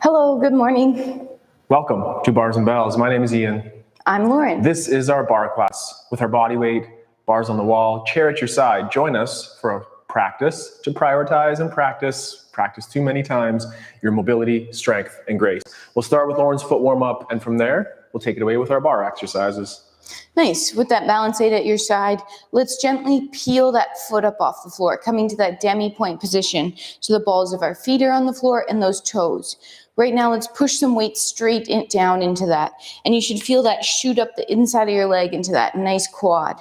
Hello, good morning. Welcome to Bars and Bells. My name is Ian. I'm Lauren. This is our barre class with our body weight, bars on the wall, chair at your side. Join us for a practice to prioritize and practice too many times, your mobility, strength, and grace. We'll start with Lauren's foot warm up, and from there, we'll take it away with our barre exercises. Nice. With that balance aid at your side, let's gently peel that foot up off the floor, coming to that Demi point position. So the balls of our feet are on the floor and those toes. Right now, let's push some weight straight down into that. And you should feel that shoot up the inside of your leg into that nice quad.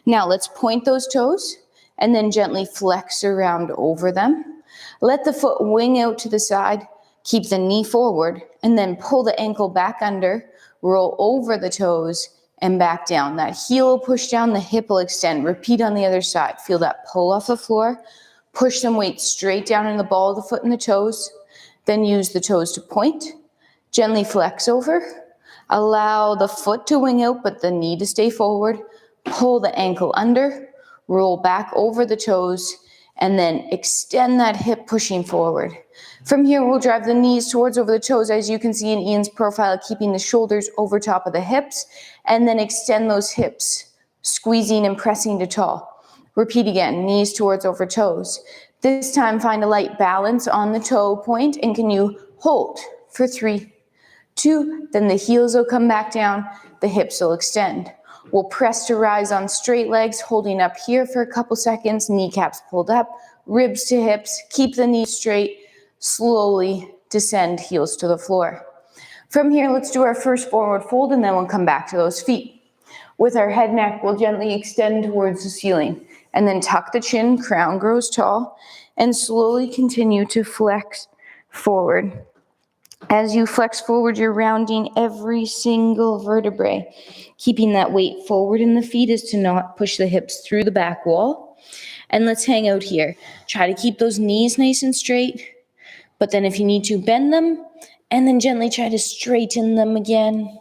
Now, let's point those toes and then gently flex around over them. Let the foot wing out to the side. Keep the knee forward and then pull the ankle back under, roll over the toes, and back down. That heel will push down, the hip will extend. Repeat on the other side. Feel that pull off the floor. Push some weight straight down in the ball of the foot and the toes. Then use the toes to point. Gently flex over. Allow the foot to wing out, but the knee to stay forward. Pull the ankle under. Roll back over the toes. And then extend that hip pushing forward. From here, we'll drive the knees towards over the toes, as you can see in Ian's profile, keeping the shoulders over top of the hips, and then extend those hips, squeezing and pressing to tall. Repeat again, knees towards over toes. This time, find a light balance on the toe point, and can you hold for 3, 2, then the heels will come back down, the hips will extend. We'll press to rise on straight legs, holding up here for a couple seconds, kneecaps pulled up, ribs to hips, keep the knees straight, slowly descend heels to the floor. From here, let's do our first forward fold, and then we'll come back to those feet. With our head neck, we'll gently extend towards the ceiling, and then tuck the chin, crown grows tall, and slowly continue to flex forward. As you flex forward, you're rounding every single vertebrae. Keeping that weight forward in the feet is to not push the hips through the back wall. And let's hang out here. Try to keep those knees nice and straight. But then if you need to, bend them. And then gently try to straighten them again.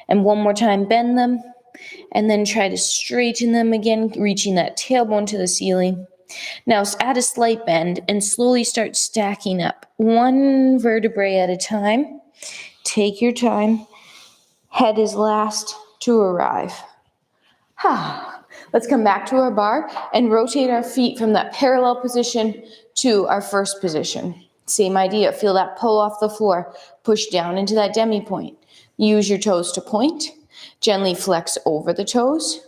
And one more time, bend them. And then try to straighten them again, reaching that tailbone to the ceiling. Now add a slight bend and slowly start stacking up, one vertebrae at a time. Take your time. Head is last to arrive. Let's come back to our bar and rotate our feet from that parallel position to our first position. Same idea. Feel that pull off the floor. Push down into that Demi point. Use your toes to point. Gently flex over the toes.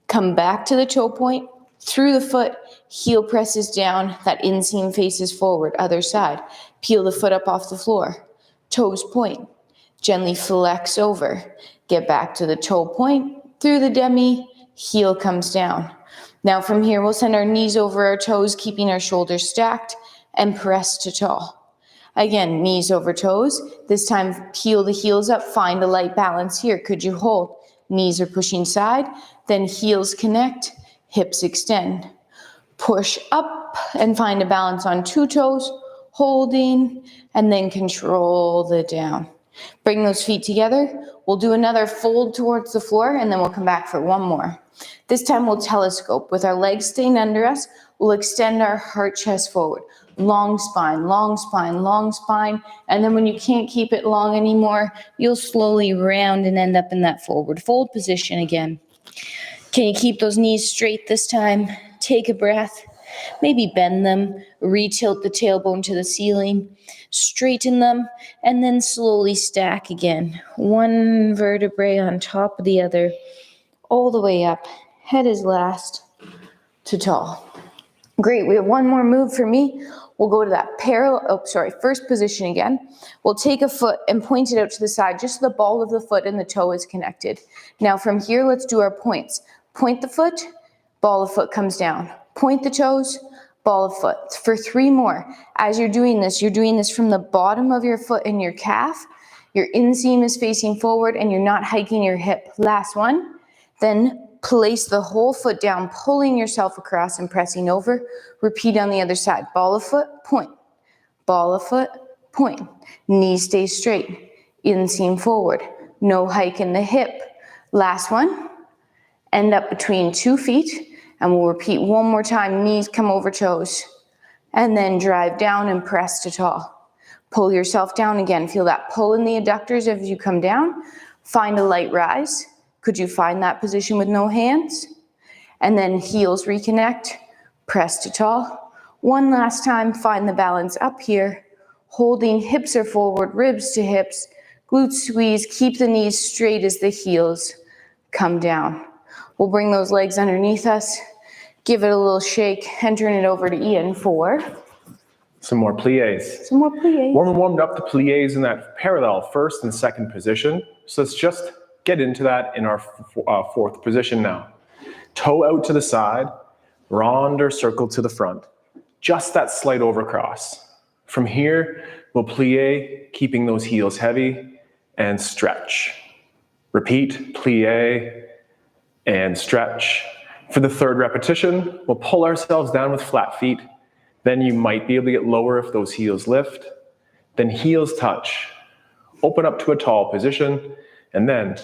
Come back to the toe point. Through the foot, heel presses down, that inseam faces forward, other side. Peel the foot up off the floor. Toes point. Gently flex over. Get back to the toe point, through the Demi, heel comes down. Now from here, we'll send our knees over our toes, keeping our shoulders stacked, and press to tall. Again, knees over toes. This time, peel the heels up, find a light balance here. Could you hold? Knees are pushing side, then heels connect. Hips extend. Push up and find a balance on 2 toes, holding, and then control the down. Bring those feet together. We'll do another fold towards the floor, and then we'll come back for one more. This time we'll telescope. With our legs staying under us, we'll extend our heart chest forward. Long spine, long spine, long spine. And then when you can't keep it long anymore, you'll slowly round and end up in that forward fold position again. Can you keep those knees straight this time? Take a breath. Maybe bend them, re-tilt the tailbone to the ceiling, straighten them, and then slowly stack again. One vertebrae on top of the other, all the way up. Head is last to tall. Great, we have one more move for me. We'll go to that first position again. We'll take a foot and point it out to the side, just so the ball of the foot and the toe is connected. Now from here, let's do our points. Point the foot, ball of foot comes down. Point the toes, ball of foot. For 3 more. As you're doing this from the bottom of your foot and your calf. Your inseam is facing forward and you're not hiking your hip. Last one. Then place the whole foot down, pulling yourself across and pressing over. Repeat on the other side. Ball of foot, point. Ball of foot, point. Knees stay straight. Inseam forward. No hike in the hip. Last one. End up between 2 feet. And we'll repeat one more time. Knees come over toes. And then drive down and press to tall. Pull yourself down again. Feel that pull in the adductors as you come down. Find a light rise. Could you find that position with no hands? And then heels reconnect, press to tall. One last time, find the balance up here. Holding, hips are forward, ribs to hips, glutes squeeze, keep the knees straight as the heels come down. We'll bring those legs underneath us, give it a little shake, and turn it over to Ian for some more pliés. some more pliés. Warmed up the pliés in that parallel first and second position. So let's just get into that in our fourth position now. Toe out to the side, rond or circle to the front. Just that slight overcross. From here, we'll plié, keeping those heels heavy, and stretch. Repeat, plié, and stretch. For the third repetition, we'll pull ourselves down with flat feet. Then you might be able to get lower if those heels lift. Then heels touch. Open up to a tall position, and then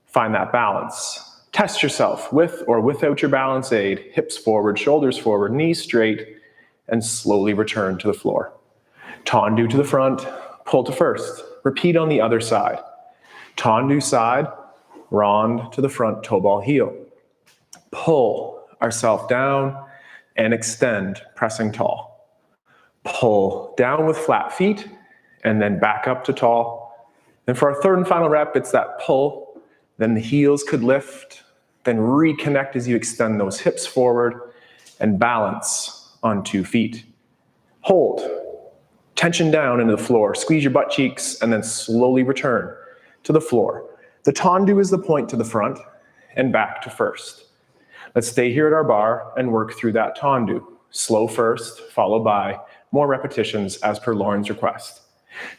find that balance. Test yourself with or without your balance aid. Hips forward, shoulders forward, knees straight, and slowly return to the floor. Tendu to the front, pull to first. Repeat on the other side. Tendu side, rond to the front, toe ball heel. Pull ourselves down and extend, pressing tall. Pull down with flat feet, and then back up to tall. And for our third and final rep, it's that pull, then the heels could lift, then reconnect as you extend those hips forward, and balance on 2 feet. Hold, tension down into the floor, squeeze your butt cheeks, and then slowly return to the floor. The tendu is the point to the front and back to first. Let's stay here at our bar and work through that tendu. Slow first, followed by more repetitions as per Lauren's request.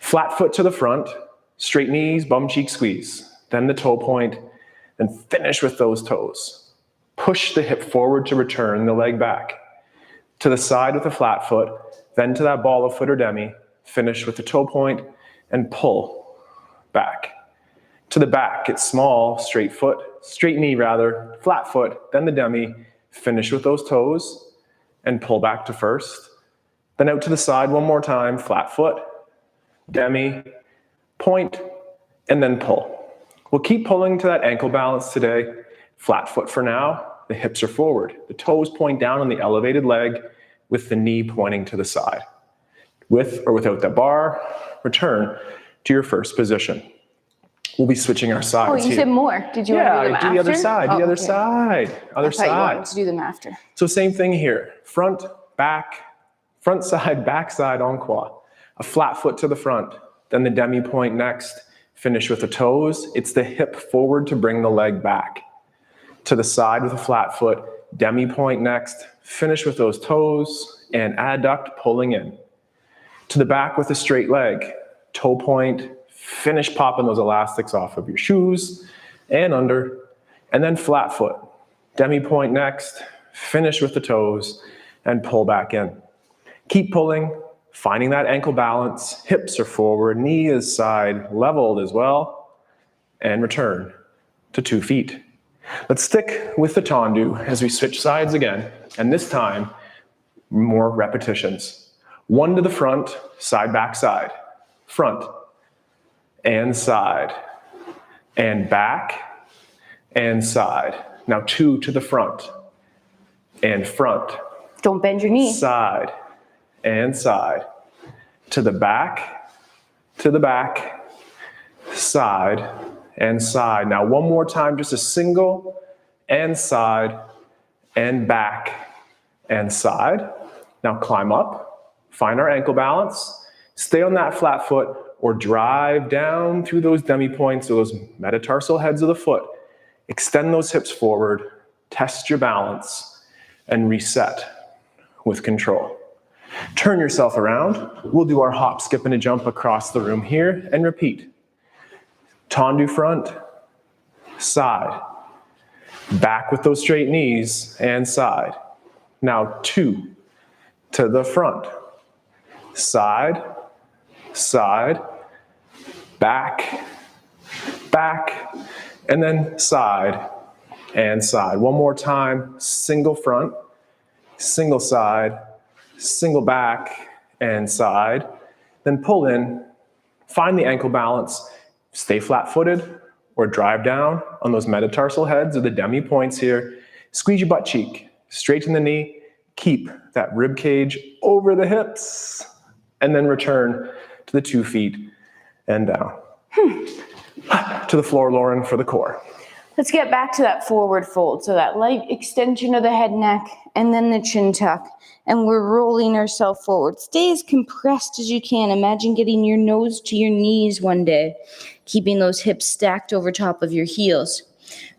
Flat foot to the front, straight knees, bum cheek squeeze. Then the toe point, then finish with those toes. Push the hip forward to return the leg back. To the side with a flat foot, then to that ball of foot or demi, finish with the toe point and pull back. To the back, it's small, straight knee rather, flat foot, then the demi, finish with those toes and pull back to first. Then out to the side one more time, flat foot, demi, point, and then pull. We'll keep pulling to that ankle balance today. Flat foot for now, the hips are forward. The toes point down on the elevated leg with the knee pointing to the side. With or without that bar, return to your first position. We'll be switching our sides here. Oh, you said more. Did you want to do them after? Yeah, do the other side, Oh, the other okay. side, other I thought you side. wanted to do them after. So same thing here. Front, side, back side, enquois. A flat foot to the front, then the demi point next. Finish with the toes. It's the hip forward to bring the leg back. To the side with a flat foot, demi point next. Finish with those toes and adduct pulling in. To the back with a straight leg, toe point, finish popping those elastics off of your shoes and under, and then flat foot. Demi point next, finish with the toes and pull back in. Keep pulling, finding that ankle balance, hips are forward, knee is side leveled as well, and return to 2 feet. Let's stick with the tendu as we switch sides again, and this time, more repetitions. 1 to the front, side, back, side. Front, and side, and back, and side. Now 2 to the front, and front. Don't bend your knee. Side, and side. To the back, side, and side. Now one more time, just a single, and side, and back, and side. Now climb up, find our ankle balance, stay on that flat foot, or drive down through those demi points or those metatarsal heads of the foot. Extend those hips forward, test your balance, and reset with control. Turn yourself around. We'll do our hop, skip, and a jump across the room here and repeat. Tendu front, side. Back with those straight knees and side. Now 2 to the front, side, side, back, back, and then side and side. One more time, single front, single side, single back and side, Then pull in, find the ankle balance, stay flat-footed or drive down on those metatarsal heads or the Demi points here. Squeeze your butt cheek, straighten the knee, keep that rib cage over the hips, and then return to the 2 feet and down. To the floor, Lauren, for the core. Let's get back to that forward fold. So that light extension of the head, neck, and then the chin tuck. And we're rolling ourselves forward. Stay as compressed as you can. Imagine getting your nose to your knees one day, keeping those hips stacked over top of your heels.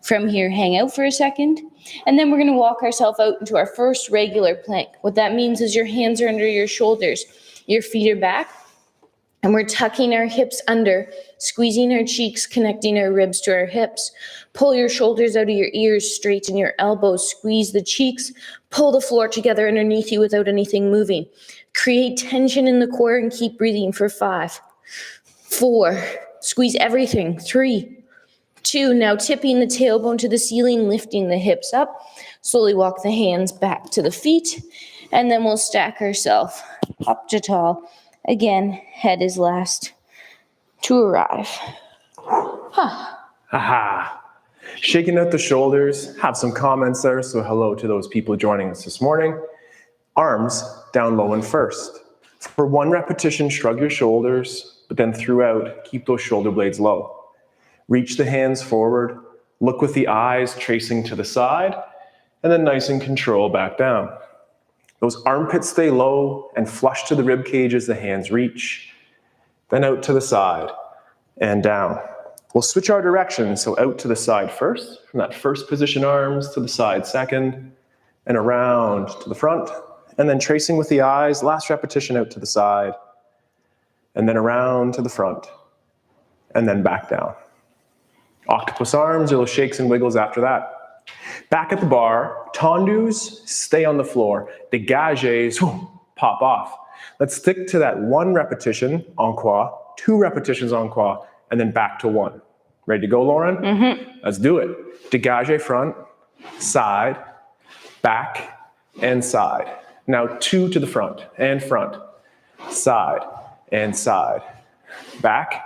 From here, hang out for a second, and then we're going to walk ourselves out into our first regular plank. What that means is your hands are under your shoulders, your feet are back, and we're tucking our hips under, squeezing our cheeks, connecting our ribs to our hips. Pull your shoulders out of your ears, straighten your elbows, squeeze the cheeks, pull the floor together underneath you without anything moving. Create tension in the core and keep breathing for 5, 4, squeeze everything, 3, 2, now tipping the tailbone to the ceiling, lifting the hips up. Slowly walk the hands back to the feet, and then we'll stack ourselves up to tall. Again, head is last to arrive. Aha. Shaking out the shoulders, have some comments there, so hello to those people joining us this morning. Arms down low and first. For 1 repetition, shrug your shoulders, but then throughout, keep those shoulder blades low. Reach the hands forward, look with the eyes tracing to the side, and then nice and control back down. Those armpits stay low and flush to the rib cage as the hands reach. Then out to the side and down. We'll switch our direction, so out to the side first, from that first position arms to the side second, and around to the front, and then tracing with the eyes, last repetition out to the side, and then around to the front, and then back down. Octopus arms, little shakes and wiggles after that. Back at the bar, tendus, stay on the floor. Dégagés, pop off. Let's stick to that 1 repetition en croix, 2 repetitions en croix, and then back to 1. Ready to go, Lauren? Mm-hmm. Let's do it. Dégagé front, side, back, and side. Now 2 to the front, side, and side. Back,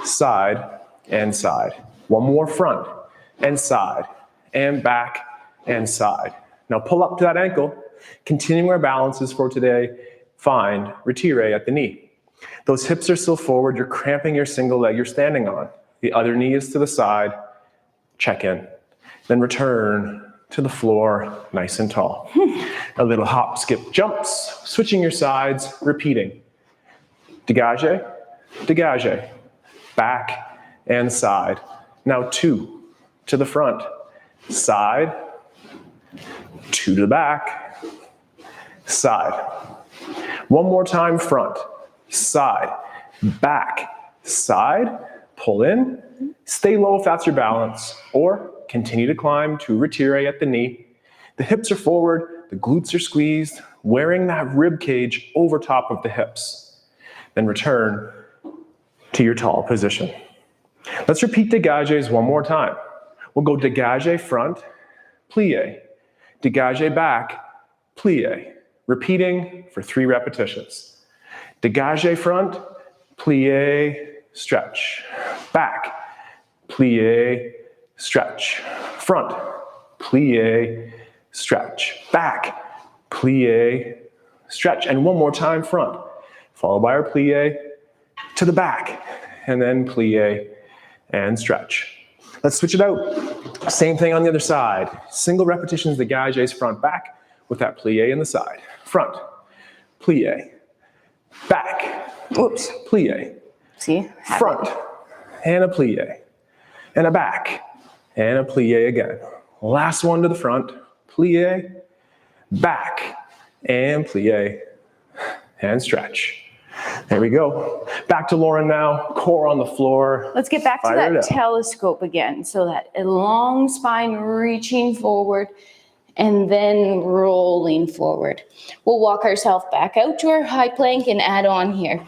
side, and side. 1 more front, and side, and back, and side. Now pull up to that ankle. Continuing our balances for today, find retire at the knee. Those hips are still forward. You're cramping your single leg you're standing on. The other knee is to the side. Check in. Then return to the floor, nice and tall. A little hop, skip, jumps, switching your sides, repeating. Dégagé, dégagé, back and side. Now 2 to the front, side, 2 to the back, side. 1 more time, front, side, back, side, pull in, stay low if that's your balance, or continue to climb to retire at the knee. The hips are forward, the glutes are squeezed, wearing that rib cage over top of the hips. Then return to your tall position. Let's repeat dégagés 1 more time. We'll go dégagé front, plie, dégagé back, plie. Repeating for 3 repetitions. Dégagé front, plie, stretch. Back, plie, stretch. Front, plie, stretch. Back, plie, stretch. And 1 more time, front. Followed by our plie to the back. And then plie and stretch. Let's switch it out. Same thing on the other side. Single repetitions, dégagés front, back, with that plie in the side. Front, plie, back, Oops. plie, See? front, and a plie, and a back, and a plie again. Last one to the front, plie, back, and plie, and stretch. There we go. Back to Lauren now, core on the floor. Let's get back to that telescope again. So that a long spine reaching forward and then rolling forward. We'll walk ourselves back out to our high plank and add on here.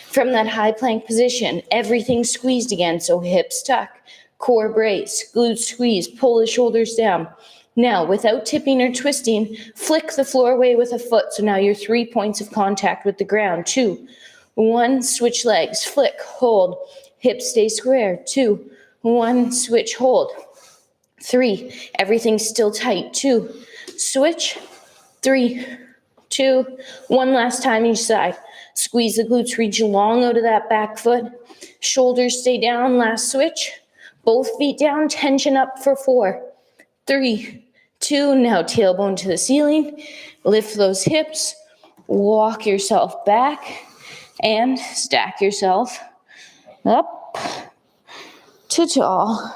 From that high plank position, everything squeezed again. So hips tuck, core brace, glutes squeeze, pull the shoulders down. Now, without tipping or twisting, flick the floor away with a foot. So now you're 3 points of contact with the ground. 2, 1, switch legs, flick, hold, hips stay square. 2, 1, switch, hold. 3, everything's still tight. 2, switch. 3, 2, 1 last time each side. Squeeze the glutes, reach long out of that back foot. Shoulders stay down, last switch. Both feet down, tension up for 4, 3, 2, now tailbone to the ceiling. Lift those hips, walk yourself back, and stack yourself up to tall.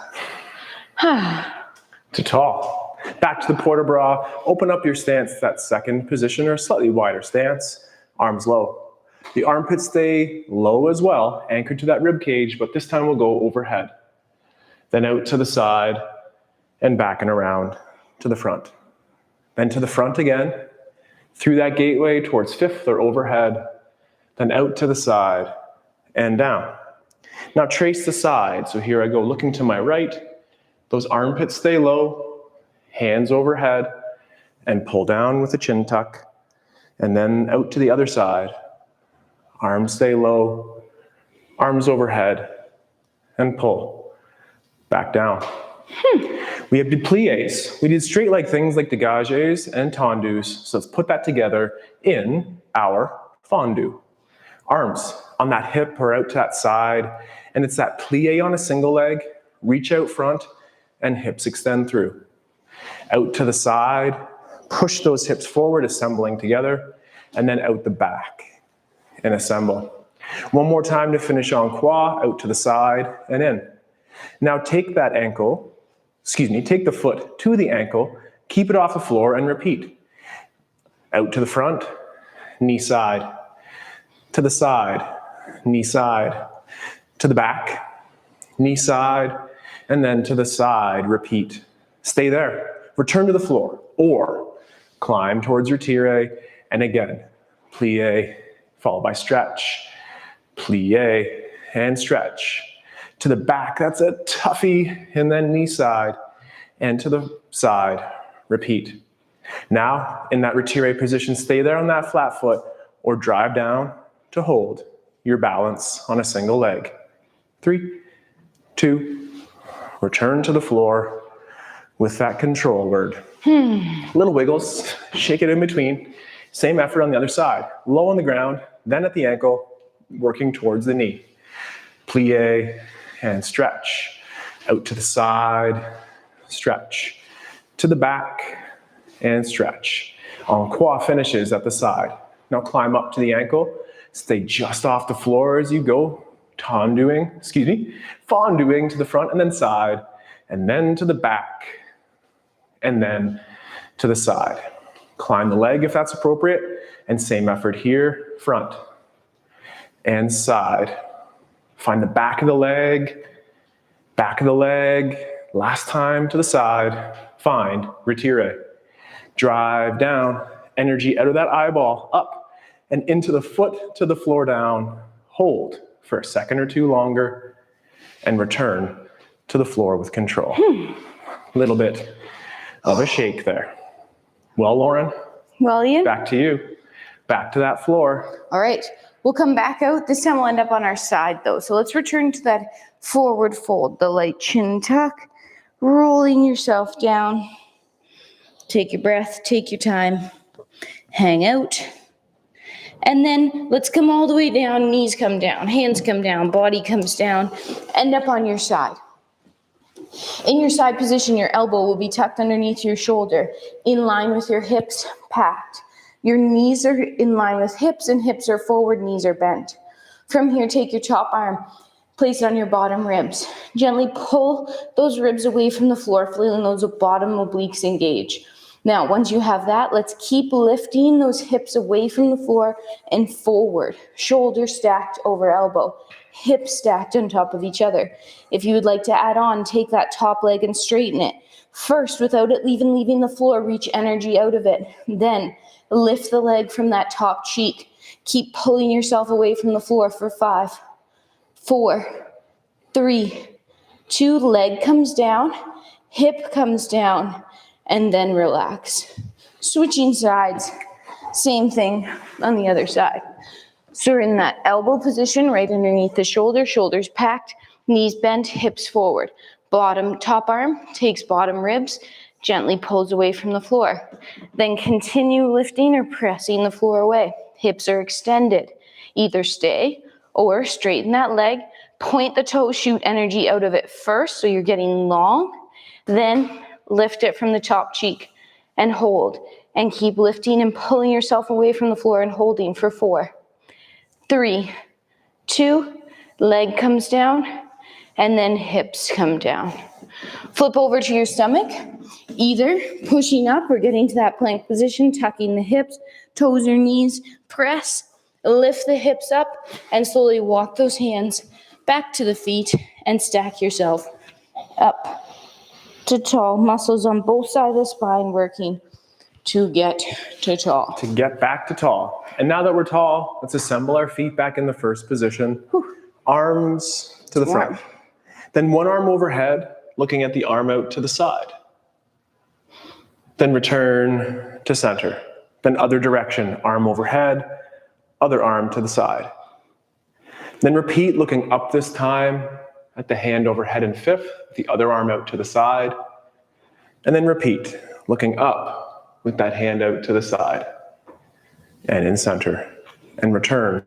To tall. Back to the port de bras. Open up your stance to that second position or slightly wider stance. Arms low. The armpits stay low as well, anchored to that rib cage, but this time we'll go overhead. Then out to the side and back and around to the front. Then to the front again, through that gateway towards fifth or overhead, then out to the side and down. Now trace the side. So here I go looking to my right. Those armpits stay low, hands overhead, and pull down with a chin tuck. And then out to the other side. Arms stay low, arms overhead, and pull. Back down. We have pliés. We did straight leg things like dégagés and tendus. So let's put that together in our fondue. Arms on that hip or out to that side. And it's that plié on a single leg. Reach out front and hips extend through. Out to the side. Push those hips forward, assembling together. And then out the back and assemble. One more time to finish en croix, out to the side and in. Now take that ankle, take the foot to the ankle, keep it off the floor and repeat. Out to the front, knee side, to the side, knee side, to the back, knee side, and then to the side, repeat. Stay there, return to the floor, or climb towards your tiré, and again, plié, followed by stretch, plié, and stretch. To the back, that's a toughie, and then knee side, and to the side, repeat. Now, in that retiré position, stay there on that flat foot, or drive down to hold your balance on a single leg. 3, 2, return to the floor with that control word. Little wiggles, shake it in between. Same effort on the other side. Low on the ground, then at the ankle, working towards the knee. Plié and stretch. Out to the side, stretch. To the back and stretch. En croix finishes at the side. Now climb up to the ankle. Stay just off the floor as you go. Fonduing to the front and then side. And then to the back. And then to the side. Climb the leg if that's appropriate. And same effort here, front and side. Find the back of the leg, last time to the side, find retiré. Drive down, energy out of that eyeball, up and into the foot to the floor down. Hold for a second or two longer and return to the floor with control. Little bit of a shake there. Well, Lauren, Well, Ian. back to you. Back to that floor. All right. We'll come back out. This time we'll end up on our side though. So let's return to that forward fold, the light chin tuck, rolling yourself down. Take your breath, take your time, hang out. And then let's come all the way down, knees come down, hands come down, body comes down, end up on your side. In your side position, your elbow will be tucked underneath your shoulder, in line with your hips packed. Your knees are in line with hips, and hips are forward, knees are bent. From here, take your top arm, place it on your bottom ribs. Gently pull those ribs away from the floor, feeling those bottom obliques engage. Now, once you have that, let's keep lifting those hips away from the floor and forward. Shoulder stacked over elbow, hips stacked on top of each other. If you would like to add on, take that top leg and straighten it. First, without it even leaving the floor, reach energy out of it. Then, lift the leg from that top cheek. Keep pulling yourself away from the floor for 5, 4, 3, 2. Leg comes down, hip comes down, and then relax. Switching sides, same thing on the other side. So we're in that elbow position right underneath the shoulder, shoulders packed, knees bent, hips forward. Top arm takes bottom ribs, gently pulls away from the floor. Then continue lifting or pressing the floor away. Hips are extended. Either stay or straighten that leg, point the toe, shoot energy out of it first so you're getting long, then lift it from the top cheek and hold. And keep lifting and pulling yourself away from the floor and holding for 4, 3, 2, leg comes down, and then hips come down. Flip over to your stomach, either pushing up or getting to that plank position, tucking the hips, toes or knees, press, lift the hips up, and slowly walk those hands back to the feet and stack yourself up to tall. Muscles on both sides of the spine working to get to tall. To get back to tall. And now that we're tall, let's assemble our feet back in the first position. Arms to the front. Then one arm overhead, looking at the arm out to the side. Then return to center. Then other direction, arm overhead, other arm to the side. Then repeat, looking up this time at the hand overhead in fifth, the other arm out to the side. And then repeat, looking up with that hand out to the side and in center, and return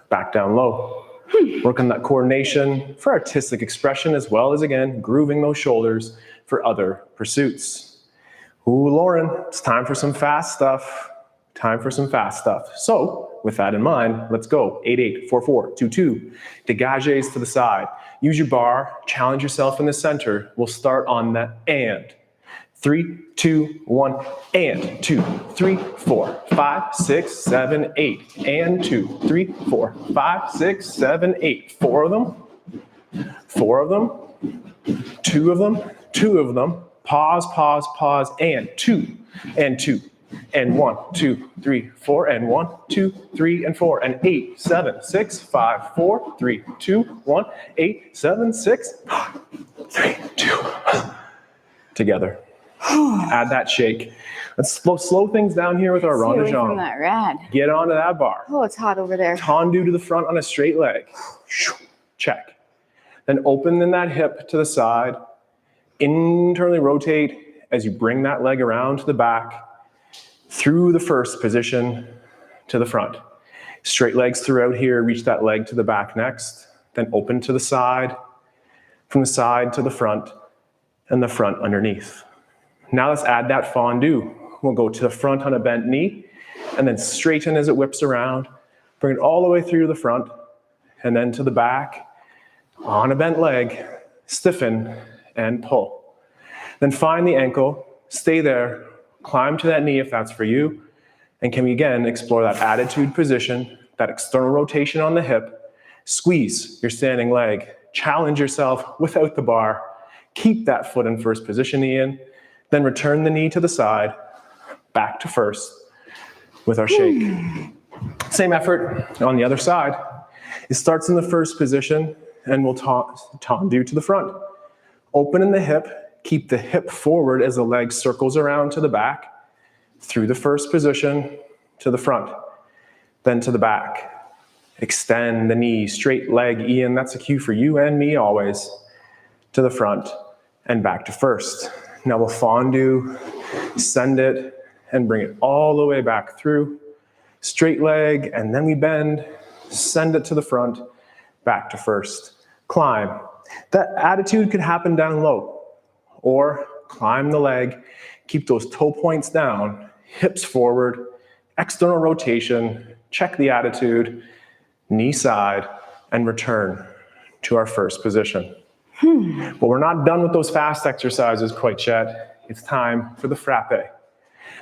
back down low. Work on that coordination for artistic expression, as well as, again, grooving those shoulders for other pursuits. Ooh, Lauren, it's time for some fast stuff. Time for some fast stuff. So with that in mind, let's go. 8-8, 4-4, 2-2. Dégages to the side. Use your bar, challenge yourself in the center. We'll start on that and. 3, 2, 1, and 2, 3, 4, 5, 6, 7, 8, and 2, 3, 4, 5, 6, 7, 8. 4 of them, 4 of them, 2 of them, 2 of them. Pause, pause, pause, and 2, and 1, 2, 3, 4, and 1, 2, 3, and 4, and 8, 7, 6, 5, 4, 3, 2, 1, 8, 7, 6, 5, 3, 2, together. Add that shake. Let's slow things down here with our Stay away rondejambe. from that rad. Get onto that bar. Oh, it's hot over there. Tendu to the front on a straight leg. Check. Then open in that hip to the side. Internally rotate as you bring that leg around to the back through the first position to the front. Straight legs throughout here. Reach that leg to the back next. Then open to the side, from the side to the front, and the front underneath. Now let's add that fondue. We'll go to the front on a bent knee, and then straighten as it whips around. Bring it all the way through the front, and then to the back, on a bent leg, stiffen and pull. Then find the ankle, stay there, climb to that knee if that's for you, and can we again explore that attitude position, that external rotation on the hip, squeeze your standing leg, challenge yourself without the bar, keep that foot in first position, Ian, then return the knee to the side, back to first with our shake. Same effort on the other side. It starts in the first position and we'll tendu to the front. Open in the hip, keep the hip forward as the leg circles around to the back, through the first position to the front, then to the back. Extend the knee, straight leg, Ian, that's a cue for you and me always, to the front and back to first. Now we'll fondue, send it, and bring it all the way back through. Straight leg, and then we bend, send it to the front, back to first. Climb. That attitude could happen down low, or climb the leg, keep those toe points down, hips forward, external rotation, check the attitude, knee side, and return to our first position. But we're not done with those fast exercises quite yet. It's time for the frappe.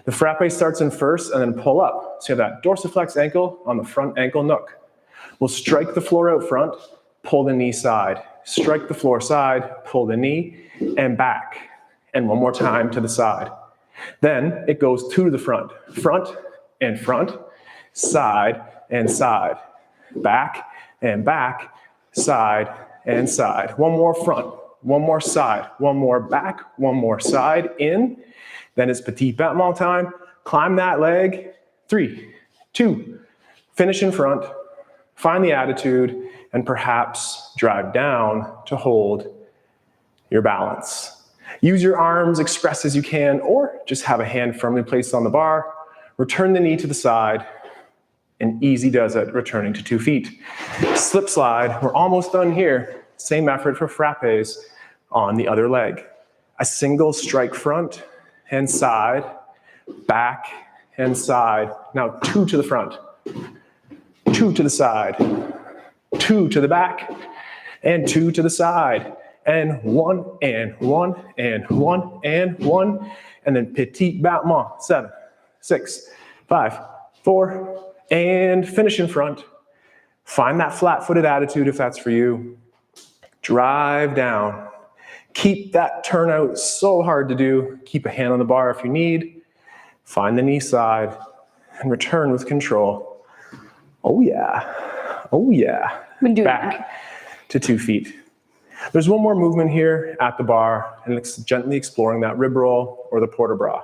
The frappe starts in first and then pull up. So you have that dorsiflex ankle on the front ankle nook. We'll strike the floor out front, pull the knee side. Strike the floor side, pull the knee, and back. And one more time to the side. Then it goes to the front. Front and front, side and side. Back and back, side and side. One more front. one more side, one more back, one more side, in. Then it's petit battement time. Climb that leg. 3, 2, finish in front. Find the attitude and perhaps drive down to hold your balance. Use your arms, express as you can, or just have a hand firmly placed on the bar. Return the knee to the side, and easy does it, returning to 2 feet. Slip slide, we're almost done here. Same effort for frappes on the other leg. A single strike front and side, back and side. Now 2 to the front, 2 to the side, 2 to the back, and 2 to the side. And 1, and 1, and 1, and 1. And then petit battement. 7, 6, 5, 4, and finish in front. Find that flat-footed attitude if that's for you. Drive down. Keep that turnout so hard to do. Keep a hand on the bar if you need. Find the knee side and return with control. Oh yeah. Oh yeah. Back to 2 feet. There's one more movement here at the bar, and it's gently exploring that rib roll or the port de bras.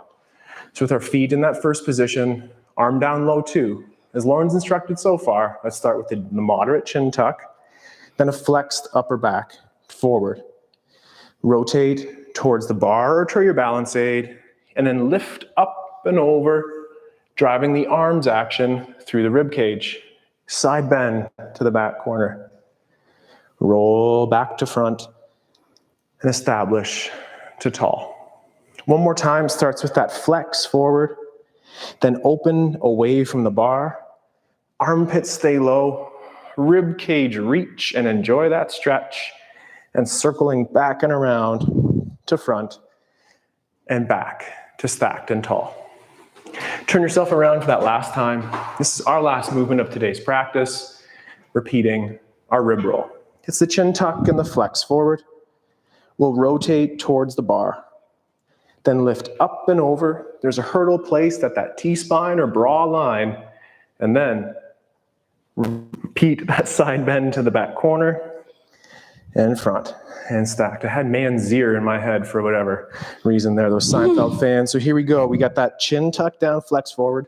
So with our feet in that first position, arm down low 2. As Lauren's instructed so far, let's start with the moderate chin tuck, then a flexed upper back forward. Rotate towards the bar or to your balance aid, and then lift up and over, driving the arms action through the rib cage. Side bend to the back corner. Roll back to front and establish to tall. One more time, starts with that flex forward, then open away from the bar. Armpits stay low, rib cage reach and enjoy that stretch, and circling back and around to front and back to stacked and tall. Turn yourself around for that last time. This is our last movement of today's practice, repeating our rib roll. It's the chin tuck and the flex forward. We'll rotate towards the bar, then lift up and over. There's a hurdle placed at that T-spine or bra line, and then repeat that side bend to the back corner and front and stacked. I had Manzier in my head for whatever reason there, those Seinfeld fans. So here we go. We got that chin tuck down, flex forward,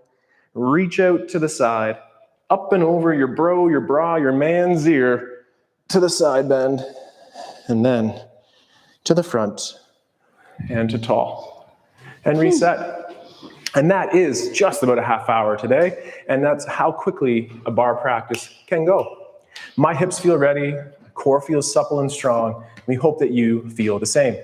reach out to the side, up and over your bro, your bra, your Manzier, to the side bend, and then to the front and to tall. And reset. And that is just about a half hour today, and that's how quickly a bar practice can go. My hips feel ready, core feels supple and strong. We hope that you feel the same.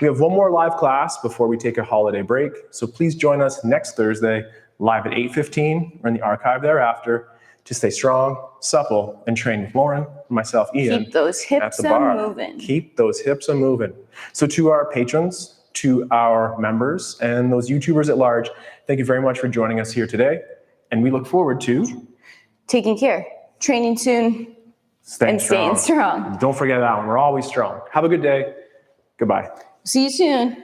We have one more live class before we take a holiday break, so please join us next Thursday, live at 8:15, or in the archive thereafter, to stay strong, supple, and train with Lauren, myself, Ian. Keep those hips moving. Keep those hips moving. So to our patrons, to our members, and those YouTubers at large, thank you very much for joining us here today. And we look forward to taking care, training soon, staying strong. Don't forget that one. We're always strong. Have a good day. Goodbye. See you soon.